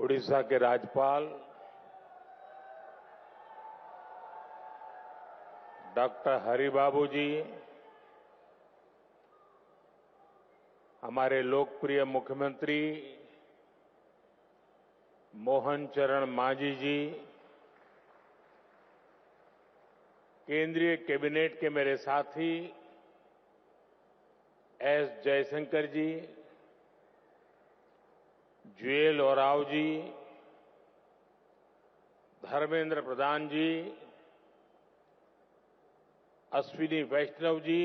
उड़ीसा के राज्यपाल डॉक्टर हरिबाबू जी, हमारे लोकप्रिय मुख्यमंत्री मोहन चरण मांझी जी, केंद्रीय कैबिनेट के मेरे साथी एस जयशंकर जी, जुएल ओराव जी, धर्मेंद्र प्रधान जी, अश्विनी वैष्णव जी,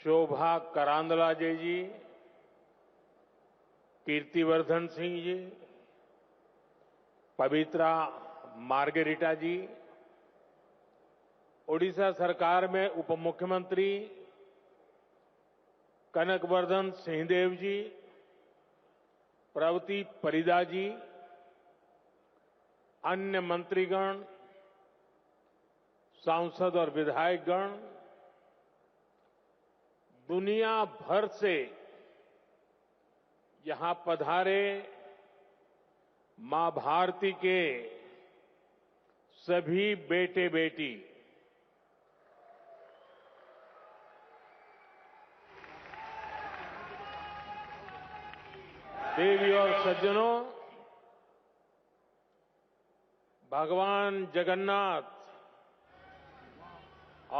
शोभा करांदलाजे जी, कीर्तिवर्धन सिंह जी, पवित्रा मार्गेरिटा जी, ओडिशा सरकार में उप मुख्यमंत्री कनकवर्धन सिंहदेव जी, प्रवती परिदा जी, अन्य मंत्रीगण, सांसद और विधायकगण, दुनिया भर से यहां पधारे मां भारती के सभी बेटे बेटी, देवी और सज्जनों, भगवान जगन्नाथ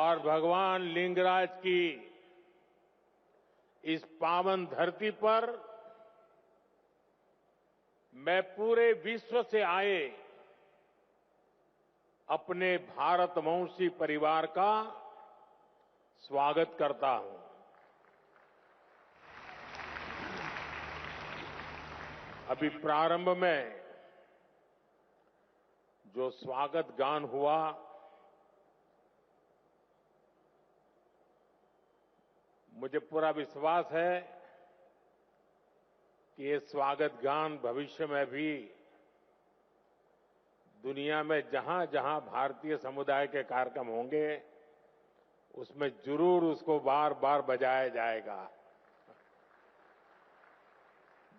और भगवान लिंगराज की इस पावन धरती पर मैं पूरे विश्व से आए अपने भारतवंशी परिवार का स्वागत करता हूं। अभी प्रारंभ में जो स्वागत गान हुआ, मुझे पूरा विश्वास है कि ये स्वागत गान भविष्य में भी दुनिया में जहां जहां भारतीय समुदाय के कार्यक्रम होंगे उसमें जरूर उसको बार बार बजाया जाएगा।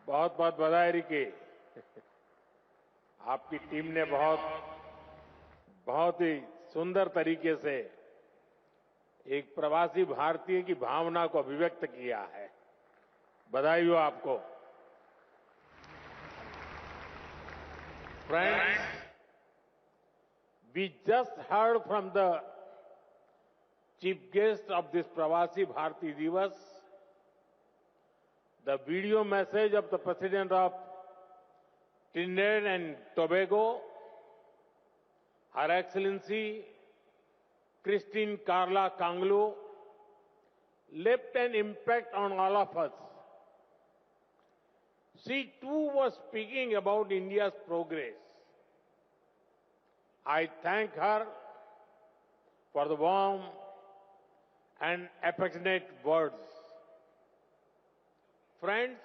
बहुत बहुत बधाई रिकी। आपकी टीम ने बहुत ही सुंदर तरीके से एक प्रवासी भारतीय की भावना को अभिव्यक्त किया है। बधाई हो आपको। Friends, we just heard from the chief guest of this Pravasi Bharatiya दिवस the video message of the President of Trinidad and Tobago, Her Excellency Christine Carla Kanglu, left an impact on all of us. She too was speaking about India's progress. I thank her for the warm and affectionate words. Friends,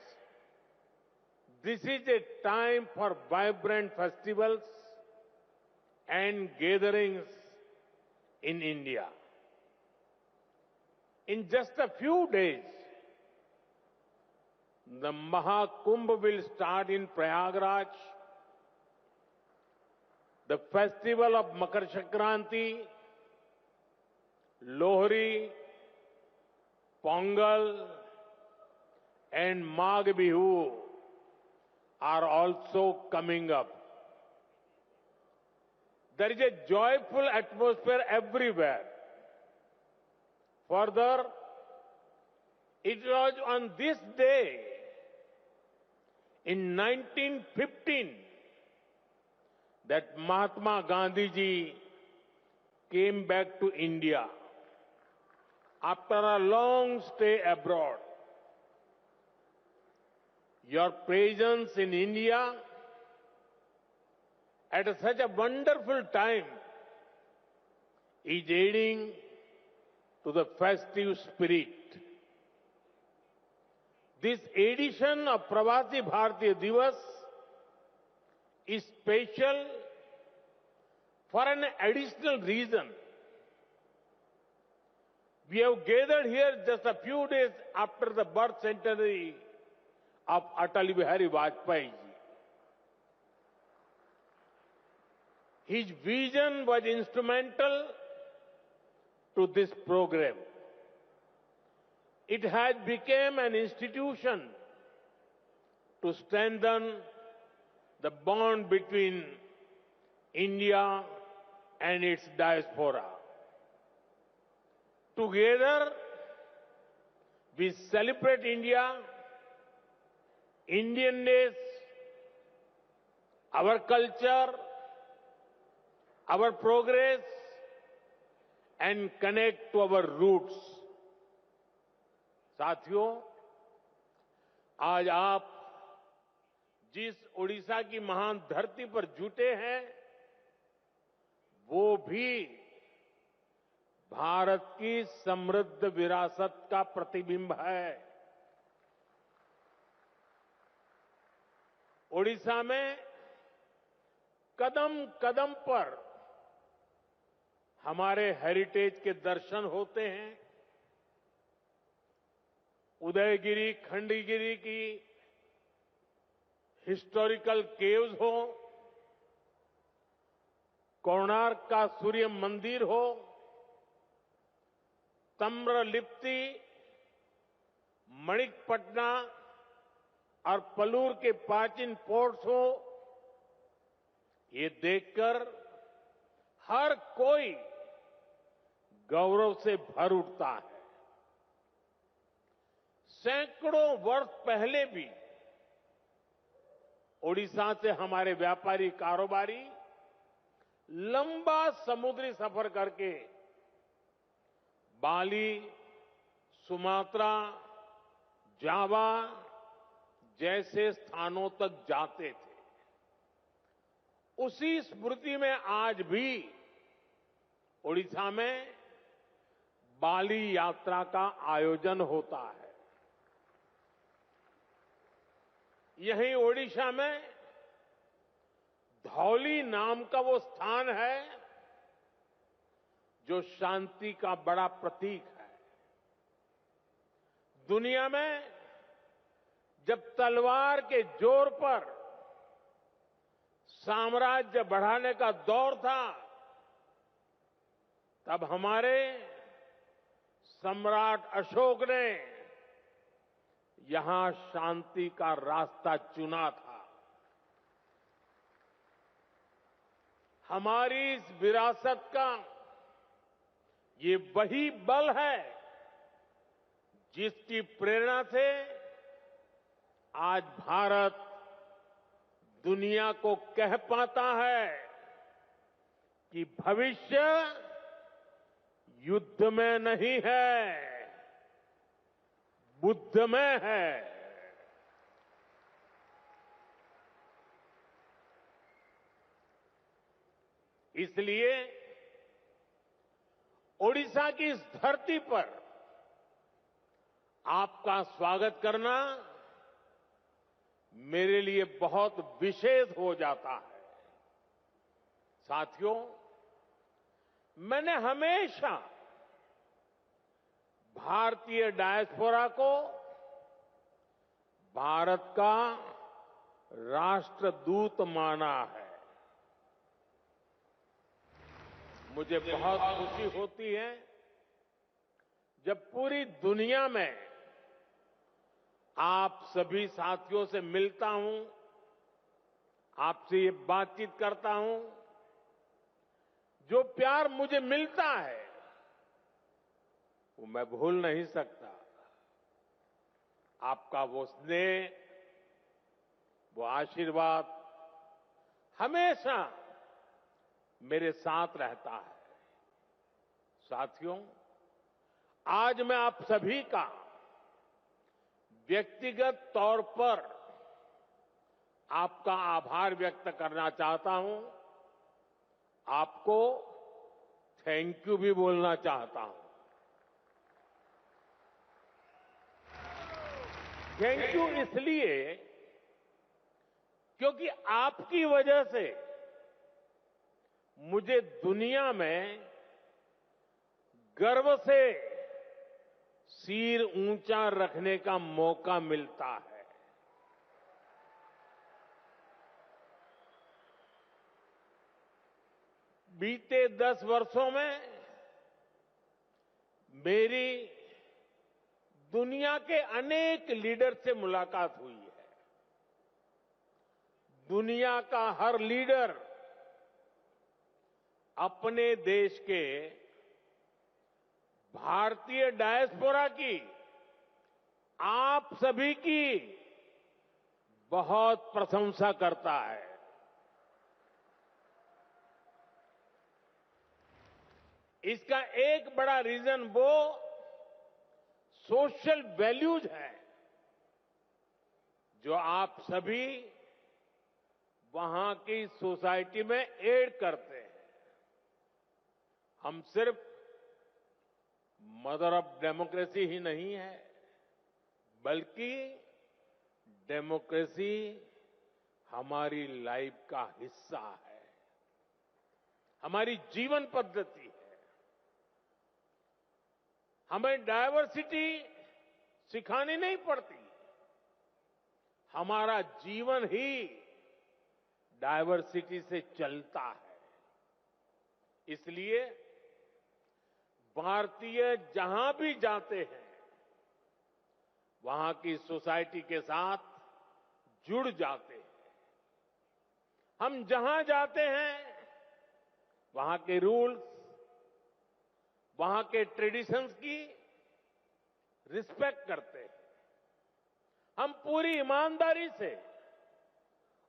this is a time for vibrant festivals and gatherings in India. In just a few days, the Mahakumbh will start in Prayagraj. The festival of Makar Sankranti, Lohri, Pongal, and Magh Bihu are also coming up. There is a joyful atmosphere everywhere. Further, it was on this day in 1915 that Mahatma Gandhi ji came back to India after a long stay abroad. Your presence in India at such a wonderful time is aiding to the festive spirit. This edition of Pravasi Bharatiya Divas is special for an additional reason. We have gathered here just a few days after the birth centenary of Atal Bihari Vajpayee ji. His vision was instrumental to this program. It has become an institution to strengthen the bond between India and its diaspora. Together, we celebrate India, Indianness, our culture, our progress, and connect to our roots. साथियों, आज आप जिस ओडिशा की महान धरती पर जुटे हैं, वो भी भारत की समृद्ध विरासत का प्रतिबिंब है। ओडिशा में कदम कदम पर हमारे हेरिटेज के दर्शन होते हैं। उदयगिरी, खंडगिरी की हिस्टोरिकल केव्स हो, कोणार्क का सूर्य मंदिर हो, ताम्रलिप्ति, मणिकपटना और पलूर के प्राचीन पोर्ट्स हो, ये देखकर हर कोई गौरव से भर उठता है। सैकड़ों वर्ष पहले भी ओडिशा से हमारे व्यापारी कारोबारी लंबा समुद्री सफर करके बाली, सुमात्रा, जावा जैसे स्थानों तक जाते थे। उसी स्मृति में आज भी ओडिशा में बाली यात्रा का आयोजन होता है। यहीं ओडिशा में धौली नाम का वो स्थान है जो शांति का बड़ा प्रतीक है। दुनिया में जब तलवार के जोर पर साम्राज्य बढ़ाने का दौर था, तब हमारे सम्राट अशोक ने यहां शांति का रास्ता चुना था। हमारी इस विरासत का ये वही बल है जिसकी प्रेरणा से आज भारत दुनिया को कह पाता है कि भविष्य युद्ध में नहीं है, बुद्ध में है। इसलिए ओडिशा की इस धरती पर आपका स्वागत करना मेरे लिए बहुत विशेष हो जाता है। साथियों, मैंने हमेशा भारतीय डायस्पोरा को भारत का राष्ट्रदूत माना है। मुझे बहुत खुशी होती है जब पूरी दुनिया में आप सभी साथियों से मिलता हूं, आपसे ये बातचीत करता हूं। जो प्यार मुझे मिलता है वो मैं भूल नहीं सकता। आपका वो स्नेह, वो आशीर्वाद हमेशा मेरे साथ रहता है। साथियों, आज मैं आप सभी का व्यक्तिगत तौर पर आपका आभार व्यक्त करना चाहता हूं। आपको थैंक यू भी बोलना चाहता हूं। थैंक यू इसलिए क्योंकि आपकी वजह से मुझे दुनिया में गर्व से सिर ऊंचा रखने का मौका मिलता है। बीते 10 वर्षों में मेरी दुनिया के अनेक लीडर से मुलाकात हुई है। दुनिया का हर लीडर अपने देश के भारतीय डायस्पोरा की, आप सभी की बहुत प्रशंसा करता है। इसका एक बड़ा रीजन वो सोशल वैल्यूज है जो आप सभी वहां की सोसाइटी में ऐड करते हैं। हम सिर्फ मदर ऑफ डेमोक्रेसी ही नहीं है, बल्कि डेमोक्रेसी हमारी लाइफ का हिस्सा है, हमारी जीवन पद्धति है। हमें डायवर्सिटी सिखानी नहीं पड़ती, हमारा जीवन ही डायवर्सिटी से चलता है। इसलिए भारतीय जहां भी जाते हैं, वहां की सोसाइटी के साथ जुड़ जाते हैं। हम जहां जाते हैं, वहां के रूल्स, वहां के ट्रेडिशंस की रिस्पेक्ट करते हैं। हम पूरी ईमानदारी से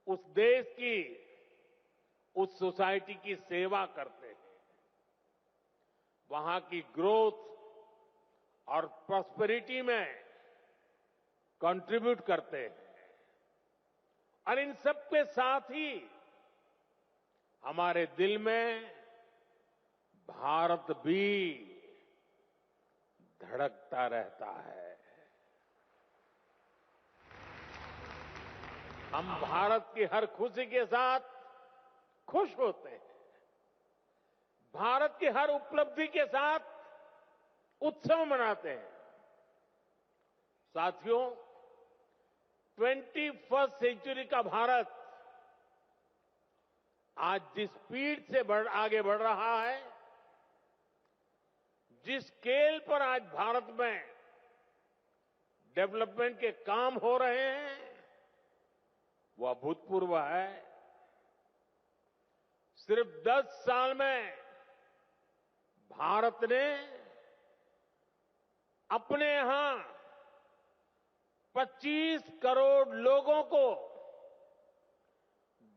उस देश की, उस सोसाइटी की सेवा करते हैं। वहां की ग्रोथ और प्रॉस्पेरिटी में कंट्रीब्यूट करते हैं। और इन सबके साथ ही हमारे दिल में भारत भी धड़कता रहता है। हम भारत की हर खुशी के साथ खुश होते हैं। भारत की हर उपलब्धि के साथ उत्सव मनाते हैं। साथियों, 21st सेंचुरी का भारत आज जिस स्पीड से आगे बढ़ रहा है, जिस स्केल पर आज भारत में डेवलपमेंट के काम हो रहे हैं, वो अभूतपूर्व है। सिर्फ 10 साल में भारत ने अपने यहां 25 करोड़ लोगों को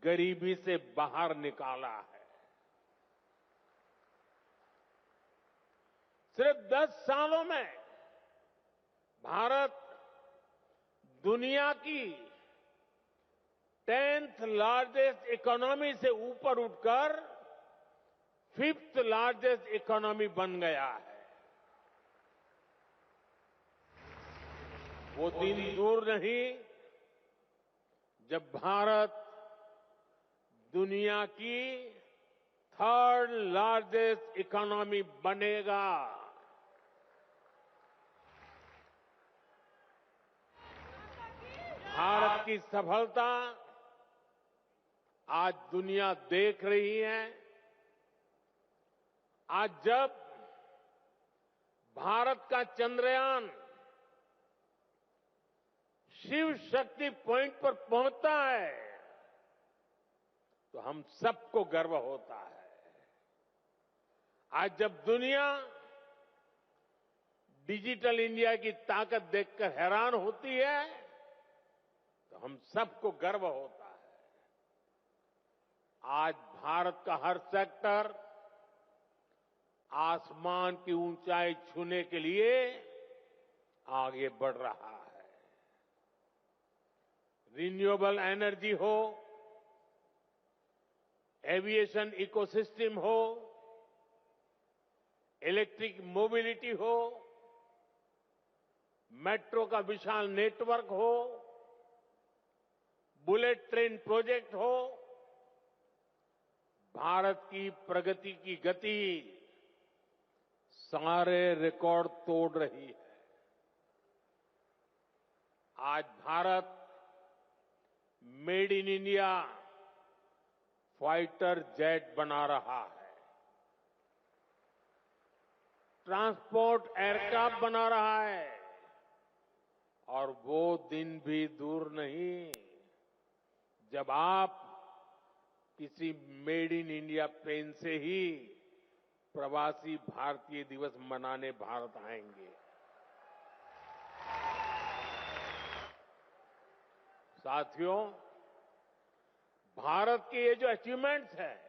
गरीबी से बाहर निकाला है। सिर्फ 10 सालों में भारत दुनिया की 10th लार्जेस्ट इकोनॉमी से ऊपर उठकर 5th लार्जेस्ट इकोनॉमी बन गया है। वो दिन दूर नहीं जब भारत दुनिया की 3rd लार्जेस्ट इकोनॉमी बनेगा। भारत की सफलता आज दुनिया देख रही है। आज जब भारत का चंद्रयान शिव शक्ति पॉइंट पर पहुंचता है, तो हम सबको गर्व होता है। आज जब दुनिया डिजिटल इंडिया की ताकत देखकर हैरान होती है, तो हम सबको गर्व होता है। आज भारत का हर सेक्टर आसमान की ऊंचाई छूने के लिए आगे बढ़ रहा है। रिन्यूएबल एनर्जी हो, एविएशन इकोसिस्टम हो, इलेक्ट्रिक मोबिलिटी हो, मेट्रो का विशाल नेटवर्क हो, बुलेट ट्रेन प्रोजेक्ट हो, भारत की प्रगति की गति सारे रिकॉर्ड तोड़ रही है। आज Bharat made in India fighter jet बना रहा है। ट्रांसपोर्ट एयरक्राफ्ट बना रहा है और वो दिन भी दूर नहीं जब आप किसी मेड इन इंडिया प्लेन से ही प्रवासी भारतीय दिवस मनाने भारत आएंगे। साथियों, भारत के ये जो अचीवमेंट्स हैं,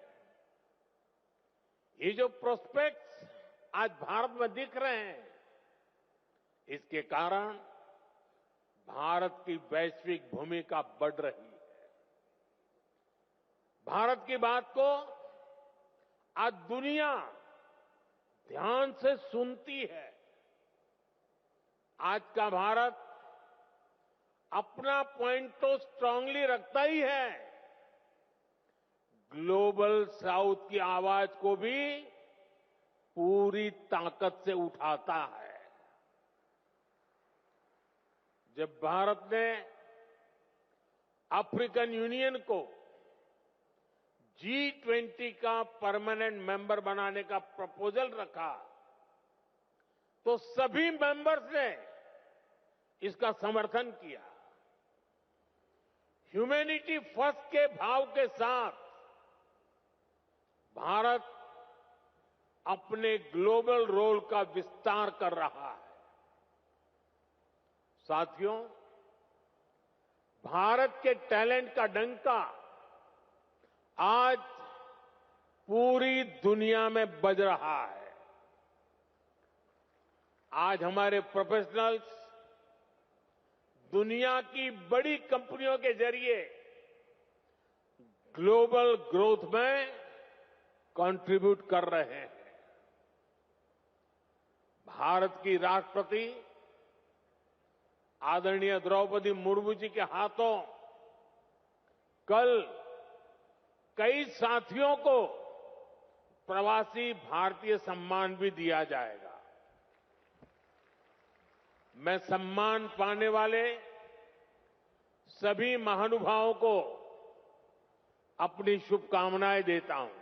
ये जो प्रोस्पेक्ट्स आज भारत में दिख रहे हैं, इसके कारण भारत की वैश्विक भूमिका बढ़ रही है। भारत की बात को आज दुनिया ध्यान से सुनती है। आज का भारत अपना पॉइंट तो स्ट्रांगली रखता ही है, ग्लोबल साउथ की आवाज को भी पूरी ताकत से उठाता है। जब भारत ने अफ्रीकन यूनियन को G20 का परमानेंट मेंबर बनाने का प्रपोजल रखा, तो सभी मेंबर्स ने इसका समर्थन किया। ह्यूमैनिटी फर्स्ट के भाव के साथ भारत अपने ग्लोबल रोल का विस्तार कर रहा है। साथियों, भारत के टैलेंट का डंका आज पूरी दुनिया में बज रहा है। आज हमारे प्रोफेशनल्स दुनिया की बड़ी कंपनियों के जरिए ग्लोबल ग्रोथ में कंट्रीब्यूट कर रहे हैं। भारत की राष्ट्रपति आदरणीय द्रौपदी मुर्मू जी के हाथों कल कई साथियों को प्रवासी भारतीय सम्मान भी दिया जाएगा। मैं सम्मान पाने वाले सभी महानुभावों को अपनी शुभकामनाएं देता हूं।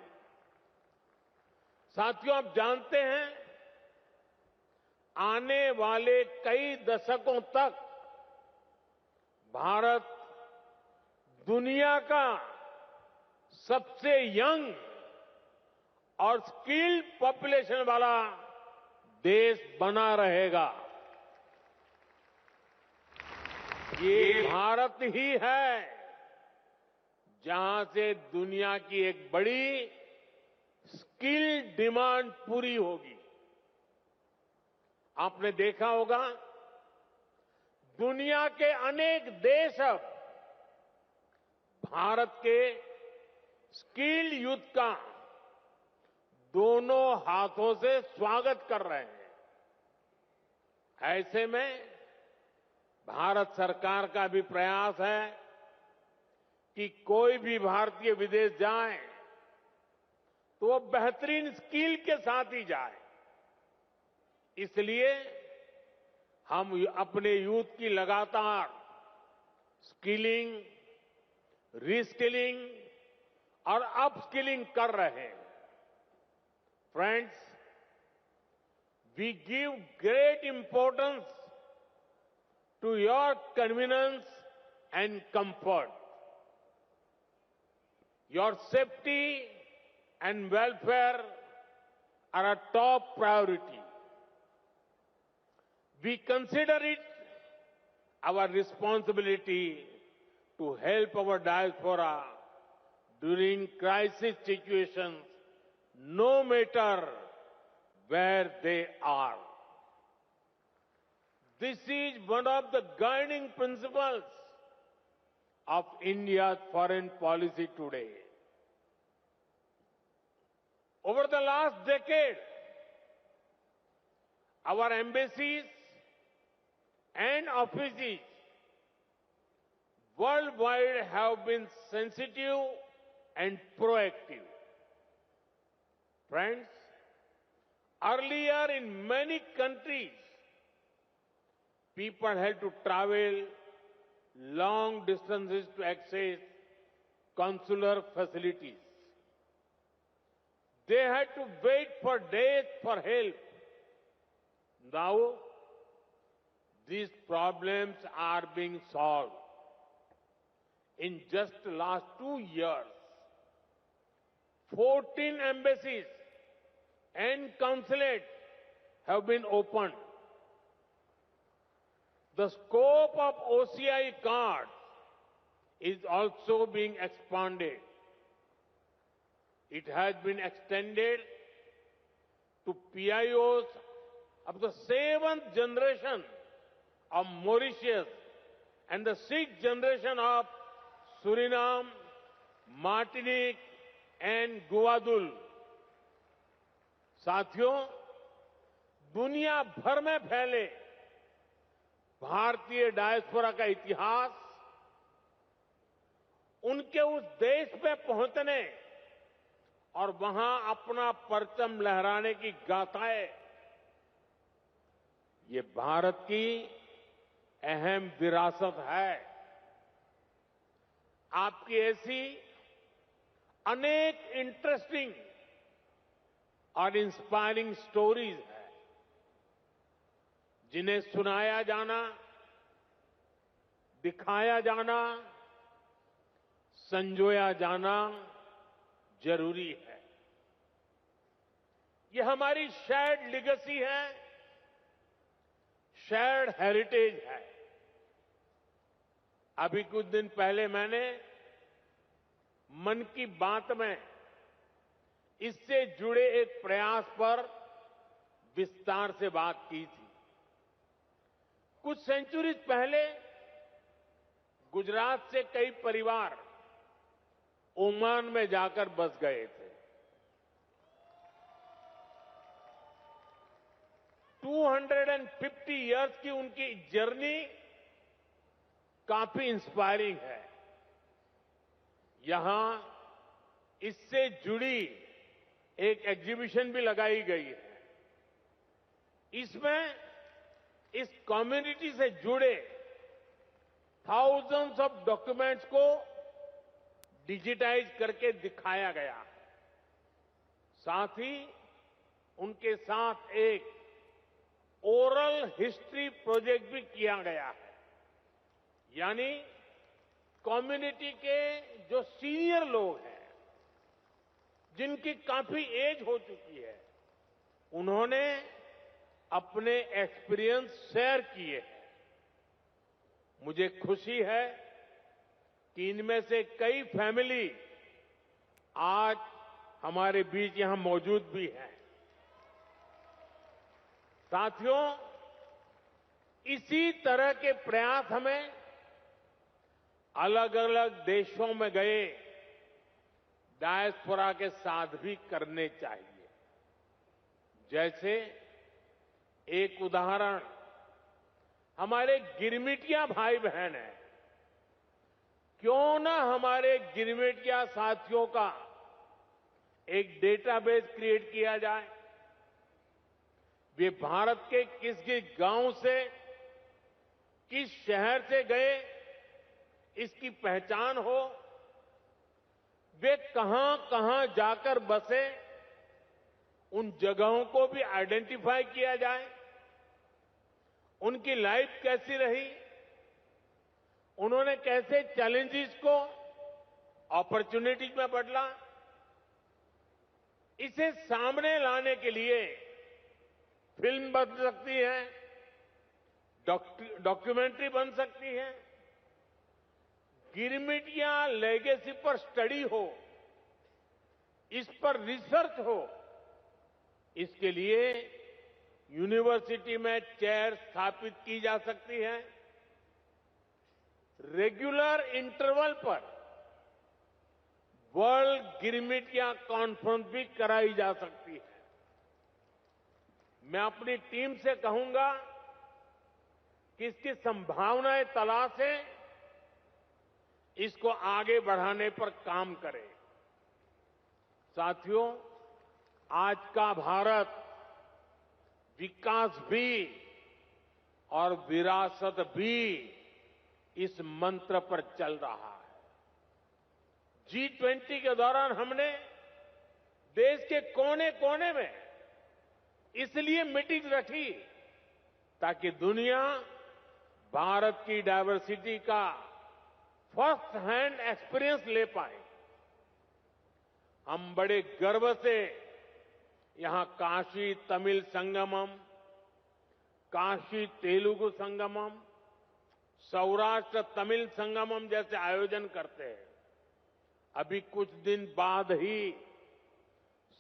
साथियों, आप जानते हैं, आने वाले कई दशकों तक भारत दुनिया का सबसे यंग और स्किल्ड पॉपुलेशन वाला देश बना रहेगा। ये भारत ही है जहां से दुनिया की एक बड़ी स्किल डिमांड पूरी होगी। आपने देखा होगा, दुनिया के अनेक देश अब भारत के स्किल्ड यूथ का दोनों हाथों से स्वागत कर रहे हैं। ऐसे में भारत सरकार का भी प्रयास है कि कोई भी भारतीय विदेश जाए तो वो बेहतरीन स्किल के साथ ही जाए। इसलिए हम अपने यूथ की लगातार स्किलिंग, रीस्किलिंग और अपस्किलिंग कर रहे हैं। Friends, we give great importance to your convenience and comfort. Your safety and welfare are a top priority. We consider it our responsibility to help our diaspora during crisis situations, no matter where they are. This is one of the guiding principles of India's foreign policy today. Over the last decade, our embassies and offices worldwide have been sensitive and proactive. Friends, earlier in many countries, people had to travel long distances to access consular facilities. They had to wait for days for help Now, these problems are being solved. In just the last 2 years, 14 embassies and consulates have been opened. The scope of OCI cards is also being expanded. It has been extended to PIOs of the 7th generation of Mauritius and the 6th generation of Suriname, Martinique and Guadeloupe. साथियों, दुनिया भर में फैले भारतीय diaspora का इतिहास उनके उस देश में पहुंचने और वहां अपना परचम लहराने की गाथाएं, ये भारत की अहम विरासत है। आपकी ऐसी अनेक इंटरेस्टिंग और इंस्पायरिंग स्टोरीज हैं, जिन्हें सुनाया जाना, दिखाया जाना, संजोया जाना जरूरी है। ये हमारी शेयर्ड लीगेसी है, शेयर्ड हेरिटेज है। अभी कुछ दिन पहले मैंने मन की बात में इससे जुड़े एक प्रयास पर विस्तार से बात की थी। कुछ सेंचुरीज पहले गुजरात से कई परिवार ओमान में जाकर बस गए थे। 250 इयर्स की उनकी जर्नी काफी इंस्पायरिंग है। यहां इससे जुड़ी एक एग्जीबिशन भी लगाई गई है। इसमें इस कम्युनिटी से जुड़े थाउजेंड्स ऑफ डॉक्यूमेंट्स को डिजिटाइज करके दिखाया गया है। साथ ही उनके साथ एक ओरल हिस्ट्री प्रोजेक्ट भी किया गया है। यानी कम्युनिटी के जो सीनियर लोग हैं, जिनकी काफी एज हो चुकी है, उन्होंने अपने एक्सपीरियंस शेयर किए हैं। मुझे खुशी है कि इनमें से कई फैमिली आज हमारे बीच यहां मौजूद भी हैं। साथियों, इसी तरह के प्रयास हमें अलग अलग देशों में गए डायस्पोरा के साथ भी करने चाहिए। जैसे एक उदाहरण हमारे गिरमिटिया भाई बहन हैं। क्यों ना हमारे गिरमिटिया साथियों का एक डेटाबेस क्रिएट किया जाए। वे भारत के किस किस गांव से, किस शहर से गए, इसकी पहचान हो। वे कहां कहां जाकर बसे, उन जगहों को भी आइडेंटिफाई किया जाए। उनकी लाइफ कैसी रही, उन्होंने कैसे चैलेंजेस को अपॉर्चुनिटीज में बदला। इसे सामने लाने के लिए फिल्म बन सकती है, डॉक्यूमेंट्री बन सकती है, गिरमिटिया लेगेसी पर स्टडी हो, इस पर रिसर्च हो। इसके लिए यूनिवर्सिटी में चेयर स्थापित की जा सकती है। रेगुलर इंटरवल पर वर्ल्ड गिरमिटिया कॉन्फ्रेंस भी कराई जा सकती है। मैं अपनी टीम से कहूंगा कि इसकी संभावनाएं तलाशें, इसको आगे बढ़ाने पर काम करें। साथियों, आज का भारत विकास भी और विरासत भी इस मंत्र पर चल रहा है। G20 के दौरान हमने देश के कोने कोने में इसलिए मीटिंग रखी ताकि दुनिया भारत की डायवर्सिटी का फर्स्ट हैंड एक्सपीरियंस ले पाए। हम बड़े गर्व से यहां काशी तमिल संगमम, काशी तेलुगु संगमम, सौराष्ट्र तमिल संगमम जैसे आयोजन करते हैं। अभी कुछ दिन बाद ही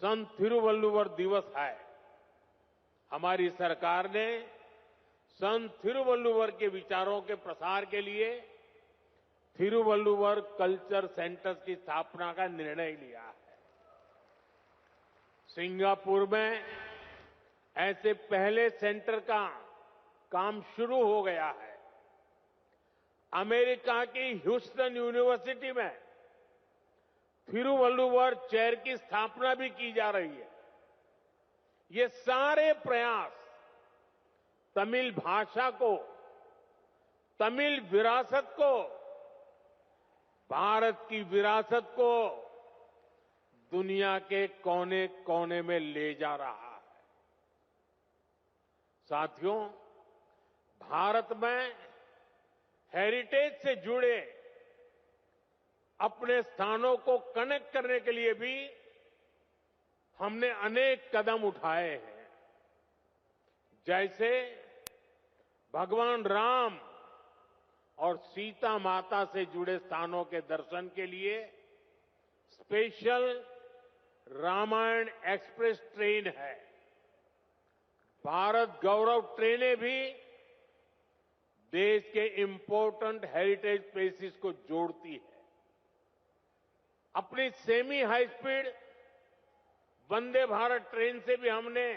संत थिरुवल्लुवर दिवस है। हमारी सरकार ने संत थिरुवल्लुवर के विचारों के प्रसार के लिए थिरुवल्लुवर कल्चर सेंटर्स की स्थापना का निर्णय लिया है। सिंगापुर में ऐसे पहले सेंटर का काम शुरू हो गया है। अमेरिका की ह्यूस्टन यूनिवर्सिटी में थिरुवल्लुवर चेयर की स्थापना भी की जा रही है। ये सारे प्रयास तमिल भाषा को, तमिल विरासत को, भारत की विरासत को दुनिया के कोने कोने में ले जा रहा है। साथियों, भारत में हेरिटेज से जुड़े अपने स्थानों को कनेक्ट करने के लिए भी हमने अनेक कदम उठाए हैं। जैसे भगवान राम और सीता माता से जुड़े स्थानों के दर्शन के लिए स्पेशल रामायण एक्सप्रेस ट्रेन है। भारत गौरव ट्रेनें भी देश के इंपॉर्टेंट हेरिटेज प्लेसेस को जोड़ती है। अपनी semi high speed Vande Bharat train से भी हमने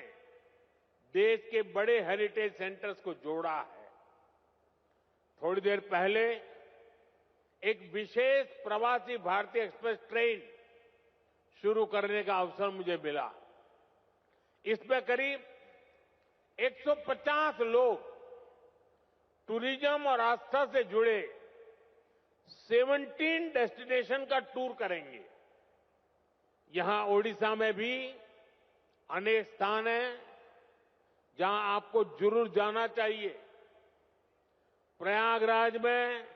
देश के बड़े हेरिटेज सेंटर्स को जोड़ा है। थोड़ी देर पहले एक विशेष प्रवासी भारतीय एक्सप्रेस ट्रेन शुरू करने का अवसर मुझे मिला। इसमें करीब 150 लोग टूरिज्म और आस्था से जुड़े 17 डेस्टिनेशन का टूर करेंगे। यहां ओडिशा में भी अनेक स्थान हैं जहां आपको जरूर जाना चाहिए। प्रयागराज में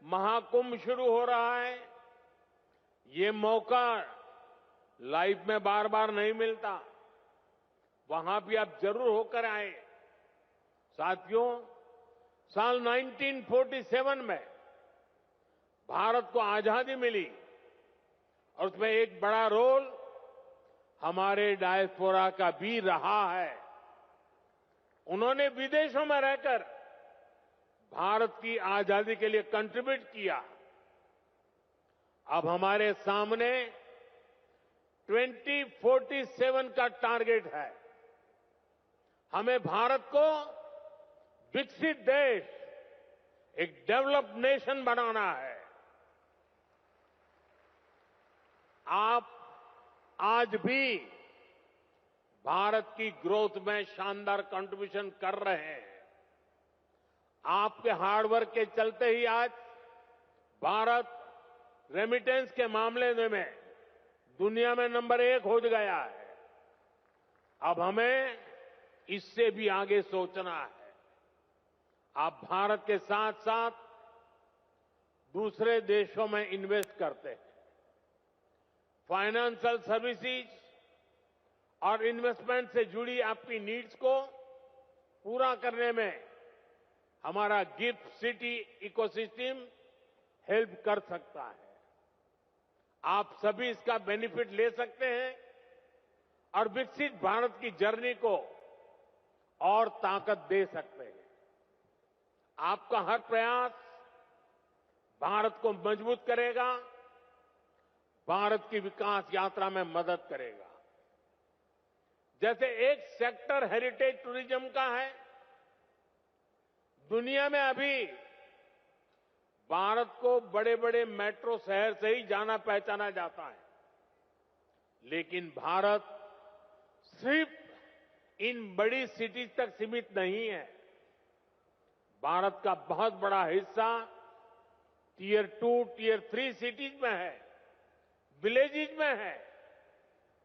महाकुंभ शुरू हो रहा है। ये मौका लाइफ में बार बार नहीं मिलता। वहां भी आप जरूर होकर आए। साथियों, साल 1947 में भारत को आजादी मिली और उसमें एक बड़ा रोल हमारे डायस्पोरा का भी रहा है। उन्होंने विदेशों में रहकर भारत की आजादी के लिए कंट्रीब्यूट किया। अब हमारे सामने 2047 का टारगेट है। हमें भारत को विकसित देश, एक डेवलप्ड नेशन बनाना है। आप आज भी भारत की ग्रोथ में शानदार कंट्रीब्यूशन कर रहे हैं। आपके हार्डवर्क के चलते ही आज भारत रेमिटेंस के मामले में दुनिया में नंबर 1 हो गया है। अब हमें इससे भी आगे सोचना है। आप भारत के साथ साथ दूसरे देशों में इन्वेस्ट करते हैं। फाइनेंशियल सर्विसेज और इन्वेस्टमेंट से जुड़ी आपकी नीड्स को पूरा करने में हमारा गिफ्ट सिटी इकोसिस्टम हेल्प कर सकता है। आप सभी इसका बेनिफिट ले सकते हैं और विकसित भारत की जर्नी को और ताकत दे सकते हैं। आपका हर प्रयास भारत को मजबूत करेगा, भारत की विकास यात्रा में मदद करेगा। जैसे एक सेक्टर हेरिटेज टूरिज्म का है। दुनिया में अभी भारत को बड़े बड़े मेट्रो शहर से ही जाना पहचाना जाता है, लेकिन भारत सिर्फ इन बड़ी सिटीज तक सीमित नहीं है। भारत का बहुत बड़ा हिस्सा टियर 2, टियर 3 सिटीज में है, विलेजेज में है।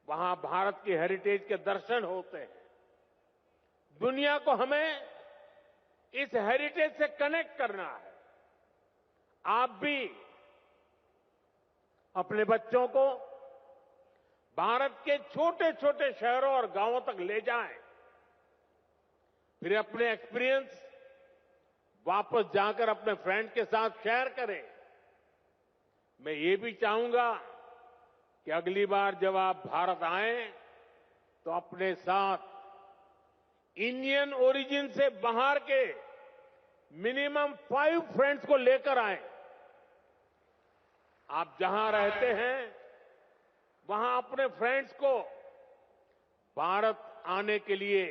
वहां भारत की हेरिटेज के दर्शन होते हैं। दुनिया को हमें इस हेरिटेज से कनेक्ट करना है। आप भी अपने बच्चों को भारत के छोटे छोटे शहरों और गांवों तक ले जाएं, फिर अपने एक्सपीरियंस वापस जाकर अपने फ्रेंड के साथ शेयर करें। मैं ये भी चाहूंगा कि अगली बार जब आप भारत आएं तो अपने साथ इंडियन ओरिजिन से बाहर के मिनिमम 5 फ्रेंड्स को लेकर आएं। आप जहां रहते हैं वहां अपने फ्रेंड्स को भारत आने के लिए,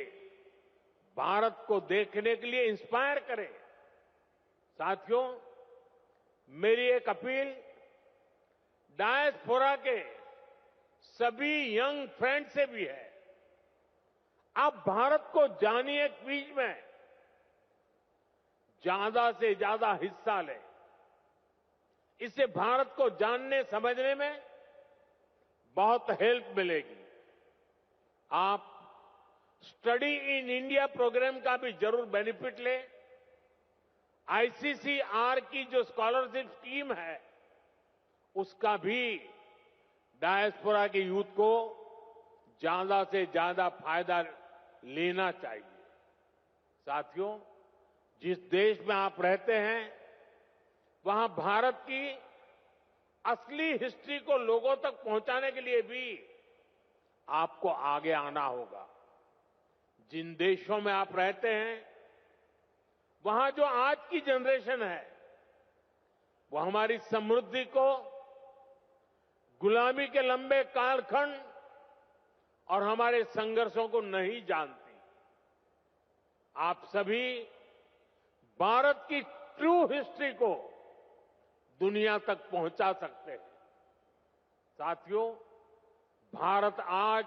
भारत को देखने के लिए इंस्पायर करें। साथियों, मेरी एक अपील डायस्पोरा के सभी यंग फ्रेंड से भी है। आप भारत को जानिए, क्विज में ज्यादा से ज्यादा हिस्सा लें। इससे भारत को जानने समझने में बहुत हेल्प मिलेगी। आप स्टडी इन इंडिया प्रोग्राम का भी जरूर बेनिफिट लें। आईसीसीआर की जो स्कॉलरशिप स्कीम है उसका भी डायस्पोरा के यूथ को ज्यादा से ज्यादा फायदा लेना चाहिए। साथियों, जिस देश में आप रहते हैं वहां भारत की असली हिस्ट्री को लोगों तक पहुंचाने के लिए भी आपको आगे आना होगा। जिन देशों में आप रहते हैं वहां जो आज की जनरेशन है वो हमारी समृद्धि को, गुलामी के लंबे कालखंड और हमारे संघर्षों को नहीं जानती। आप सभी भारत की ट्रू हिस्ट्री को दुनिया तक पहुंचा सकते हैं। साथियों, भारत आज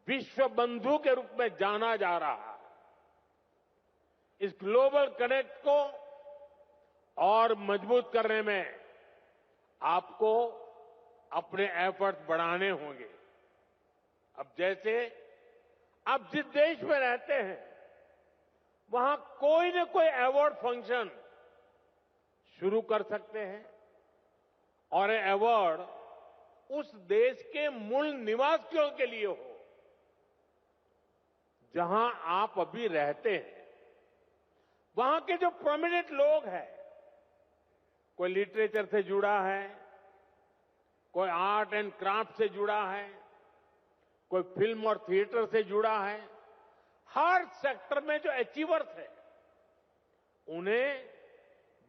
विश्व बंधु के रूप में जाना जा रहा है। इस ग्लोबल कनेक्ट को और मजबूत करने में आपको अपने एफर्ट्स बढ़ाने होंगे। अब जैसे आप जिस देश में रहते हैं वहां कोई न कोई अवार्ड फंक्शन शुरू कर सकते हैं और ये अवार्ड उस देश के मूल निवासियों के लिए हो जहां आप अभी रहते हैं। वहां के जो प्रोमिनेंट लोग हैं, कोई लिटरेचर से जुड़ा है, कोई आर्ट एंड क्राफ्ट से जुड़ा है, कोई फिल्म और थिएटर से जुड़ा है, हर सेक्टर में जो अचीवर्स है उन्हें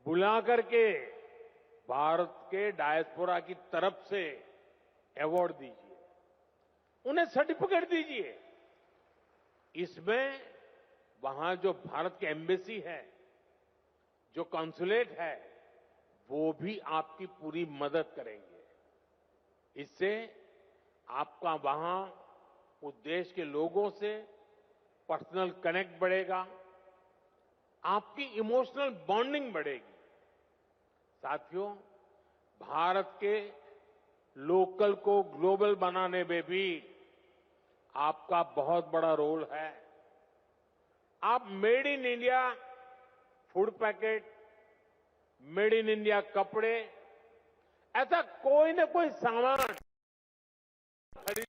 बुला करके भारत के डायस्पोरा की तरफ से अवार्ड दीजिए, उन्हें सर्टिफिकेट दीजिए। इसमें वहां जो भारत की एम्बेसी है, जो कॉन्सुलेट है, वो भी आपकी पूरी मदद करेंगे। इससे आपका वहां उस देश के लोगों से पर्सनल कनेक्ट बढ़ेगा, आपकी इमोशनल बॉन्डिंग बढ़ेगी। साथियों, भारत के लोकल को ग्लोबल बनाने में भी आपका बहुत बड़ा रोल है। आप made in India food packet, made in India कपड़े, ऐसा कोई न कोई सामान खरीद।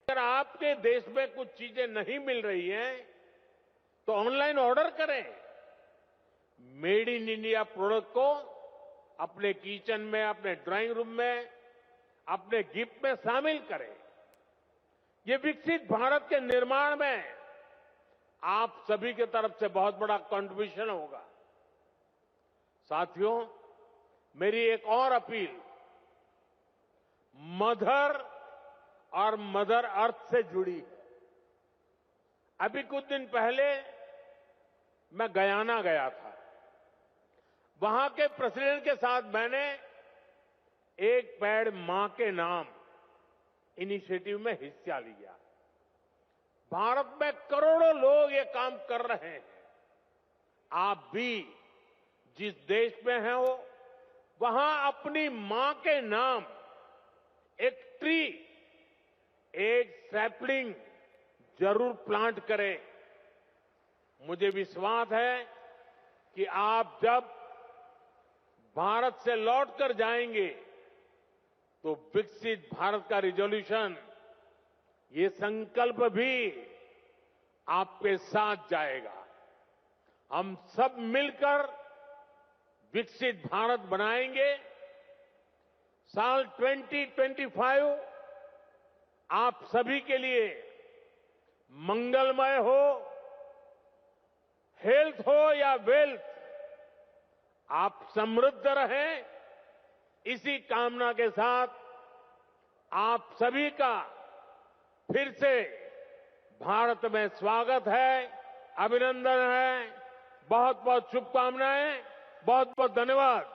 अगर आपके देश में कुछ चीजें नहीं मिल रही हैं तो ऑनलाइन ऑर्डर करें। मेड इन इंडिया प्रोडक्ट को अपने किचन में, अपने ड्राइंग रूम में, अपने गिफ्ट में शामिल करें। ये विकसित भारत के निर्माण में आप सभी की तरफ से बहुत बड़ा कंट्रीब्यूशन होगा। साथियों, मेरी एक और अपील मदर और मदर अर्थ से जुड़ी है। अभी कुछ दिन पहले मैं गयाना गया था। वहां के प्रेसिडेंट के साथ मैंने एक पेड़ मां के नाम इनिशिएटिव में हिस्सा लिया। भारत में करोड़ों लोग ये काम कर रहे हैं। आप भी जिस देश में हैं हो वहां अपनी मां के नाम एक ट्री, एक सैपलिंग जरूर प्लांट करें। मुझे विश्वास है कि आप जब भारत से लौटकर जाएंगे तो विकसित भारत का रिजोल्यूशन, ये संकल्प भी आपके साथ जाएगा। हम सब मिलकर विकसित भारत बनाएंगे। साल 2025 आप सभी के लिए मंगलमय हो, हेल्थ हो या वेल्थ, आप समृद्ध रहें, इसी कामना के साथ आप सभी का फिर से भारत में स्वागत है, अभिनंदन है। बहुत बहुत शुभकामनाएं, बहुत बहुत धन्यवाद।